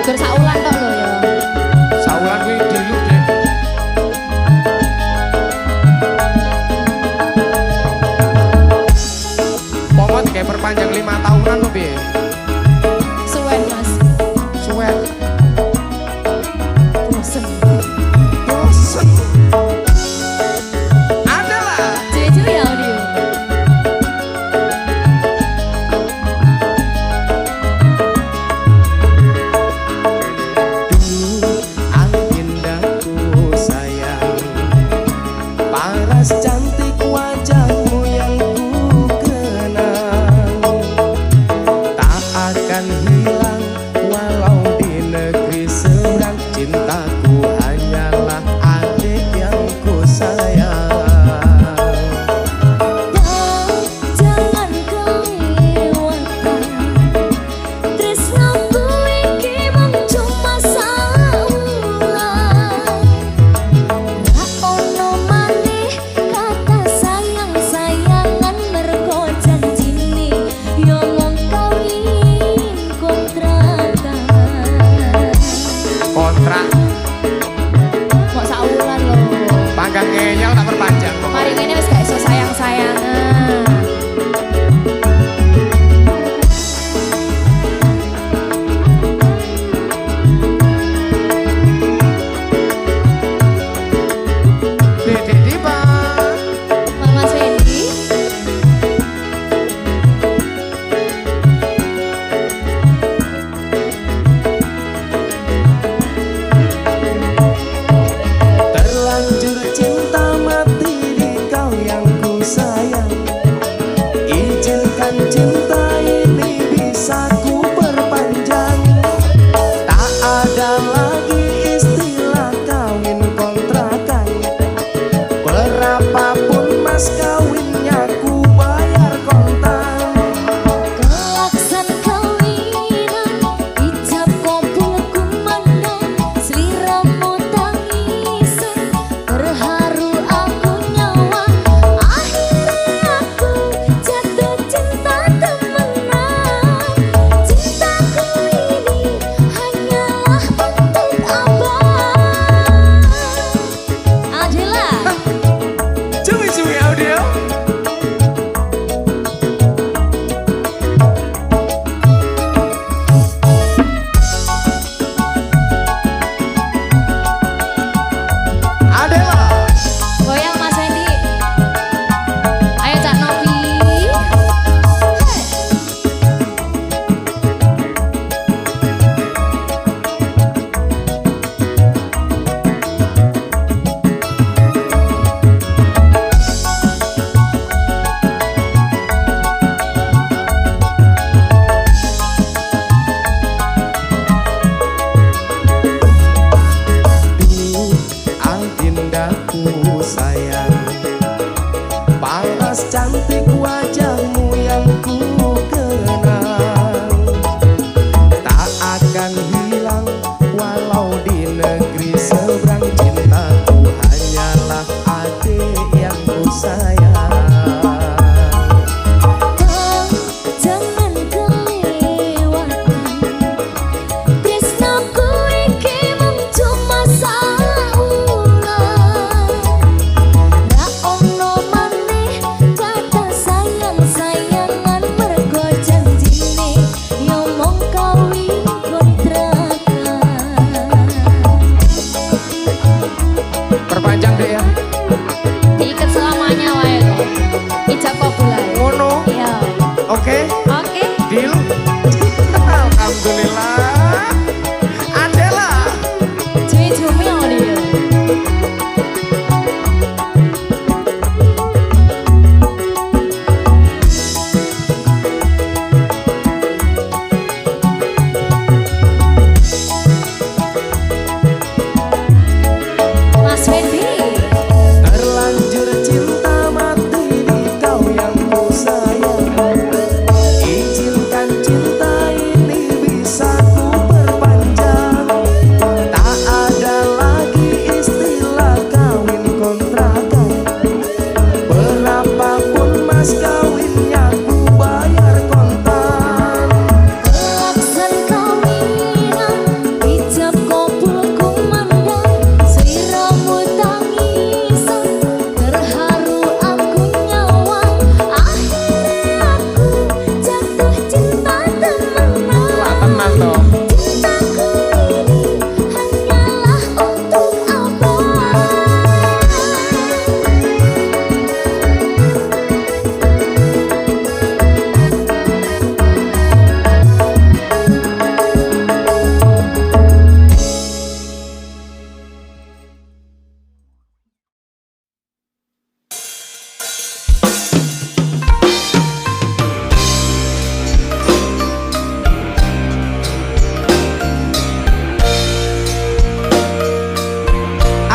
Gur saulan tok lho ya. Saulan kuwi diluk deh. Pomot kayak perpanjang 5 tahunan lho piye? Suwen Mas. Suwen. Bosen. Bosen. Adalah Cilik-cilik ya audio. paras cantik wajahmu yang ku kenang, tak akan hilang walau di negeri seberang. Cintaku hanyalah adik yang ku sayang. Jangan kelewatan tresnaku iki mung cuma saulan. Ra ono maneh kata sayang-sayangan mergo janjine yo mung kawin kontrakan. Kontrak Kok saulan lho. panggang ngeyel tak perpanjang. Mari ngene wis gak iso sayang-sayangan. Dedek Dipa. Mas Wendy. Terlanjur cinta mati di kau yang ku sayang.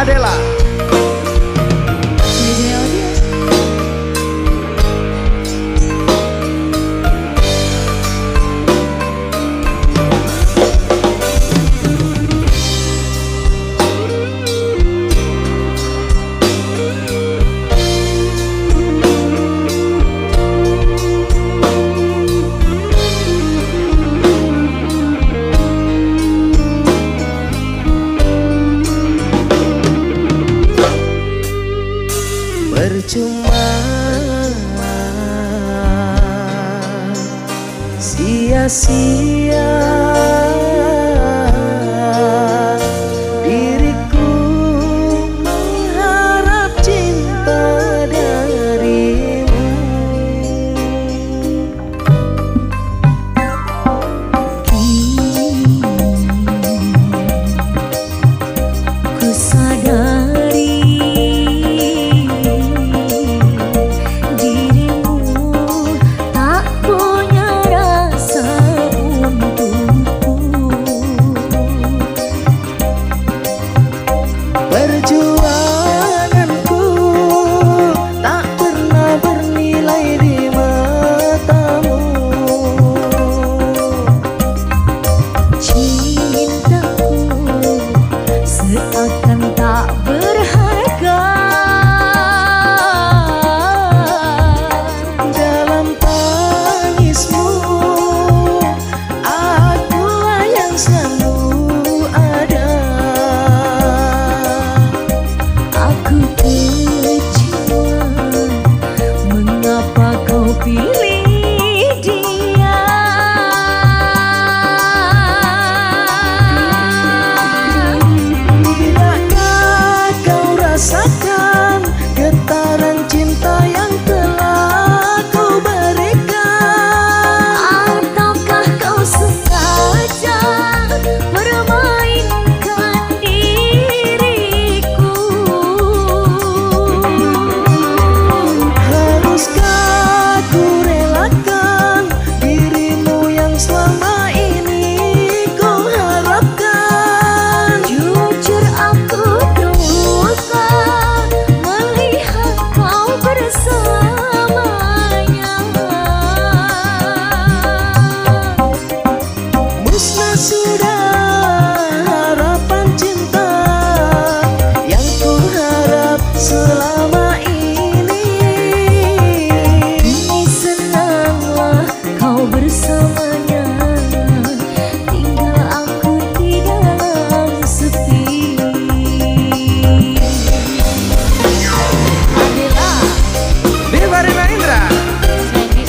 Adela. Sini audio. Percuma sia-sia diriku mengharap cinta darimu. Kini ku sadari perjuanganku tak pernah bernilai di matamu. Cintaku seakan tak berharga dalam tangismu. Akulah yang selalu ada. Aku kecewa, mengapa kau pilih dia? Tidakkah kau rasakan getaran cinta yang telah ku berikan? Ataukah kau sengaja permainkan diriku? Haruskah ku relakan dirimu yang selama ini ku harapkan? Jujur aku terluka melihat kau bersamanya. Musnah sudah harapan cinta yang ku harap selama ini. Kini senanglah kau bersamanya, tinggal aku di dalam sepi. Adela. Diva Rima Indra. Sini.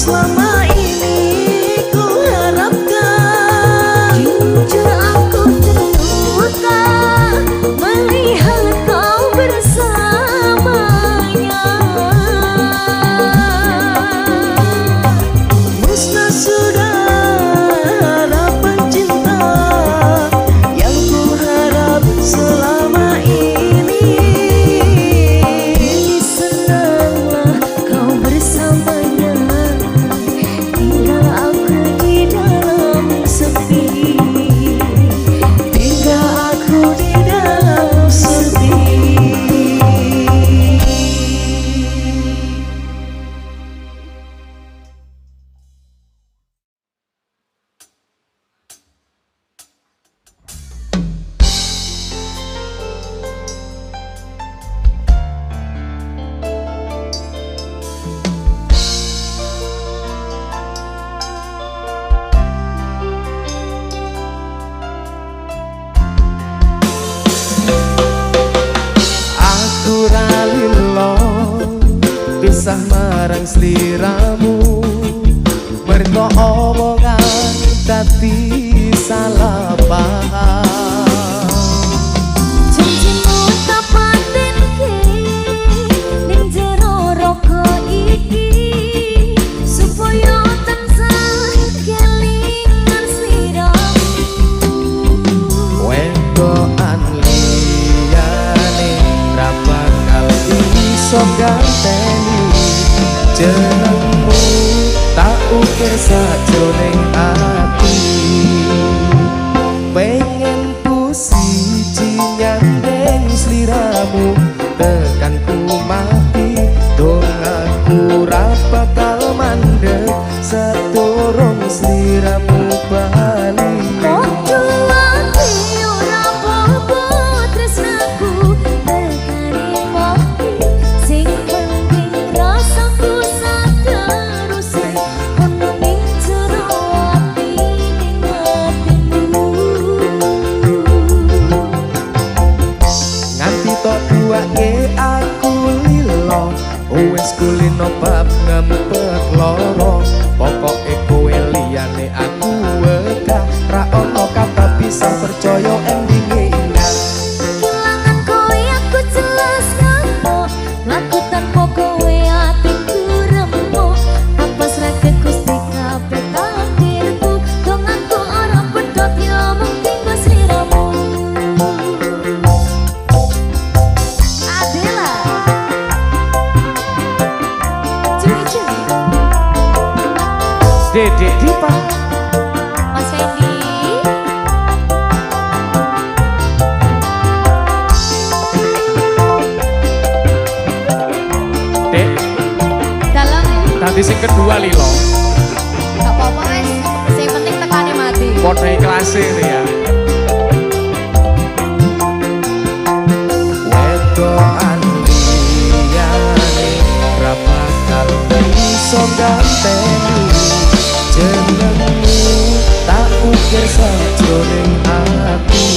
selama ini ku harapkan. Jujur aku terluka melihat kau bersamanya. Musnah sudah harapan cinta yang ku harap selama ini. Senanglah kau bersamanya, tinggal aku di dalam sepi. Tinggal aku di dalam sepi. Aku ralilo kisah marang sliramu, mergo omongan dadi salah paham. Janjimu tak patenke ning jero raga iki, supaya tansah kelingan sliramu. Wedokan liyane ra bakal iso ganteni jenengmu, tak ukir sajroning ati. Pengen ku siji nyandeng sliramu, tekan ku mati dong aku ra bakal mandeg saturung sliramu bali. Podo ati ora apa-apa tresnaku tekani mati, sing penting rasaku sateruse ono ning jero ati ning atimu. Nganti tok duake aku lilo, wis kulino bab ngempet loro. Pokoke kowe liyane aku wegah, ra ono kata bisa percaya endinge indah. Kehilangan kowe aku jelas ngamuk, laku tanpa kowe atiku remuk. Apes ra ke Gusti kabeh takdirku, dong aku ora pedot ya mung tinggo sliramu. Adela Cuy-cuy Dedek Dipa, Mas Fendi. Dek, Dalam tadi sing kedua lilo, gak apa-apa wes, yang penting tekane mati. podo ikhlase ya. Wedokan liyane ra bakal iso ganteni jenengmu, tak ukir sajroning ati.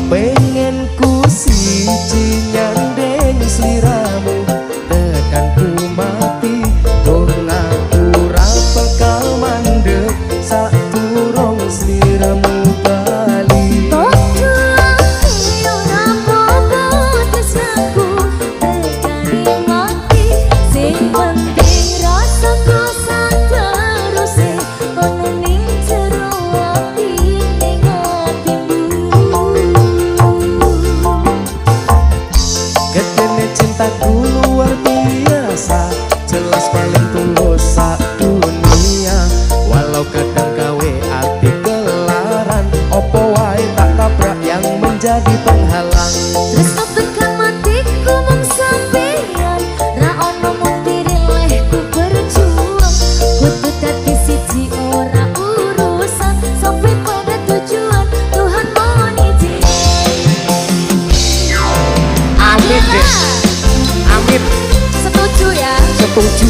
Pengen ku siji nyandeng sliramu, tekan ku mati dong aku ra bakal mandeg saturung sliramu bali. Podo ati ora apa-apa tresnaku tekani mati, sing penting rasaku sateruse ono ning jero ati ning atimu. Gedene cintaku luar biasa, jelas paling tulus sak dunia. Walau kadang gawe ati kelaran, opo wae tak tabrak yang menjadi penghalang. Tresno tekan matiku mung sampeyan, ra ono mung dirilehku berjuang. Kudu dadi siji ora urusan, sampai pada tujuan Tuhan mohon izin. Amin deh, amin, Setuju ya? setuju.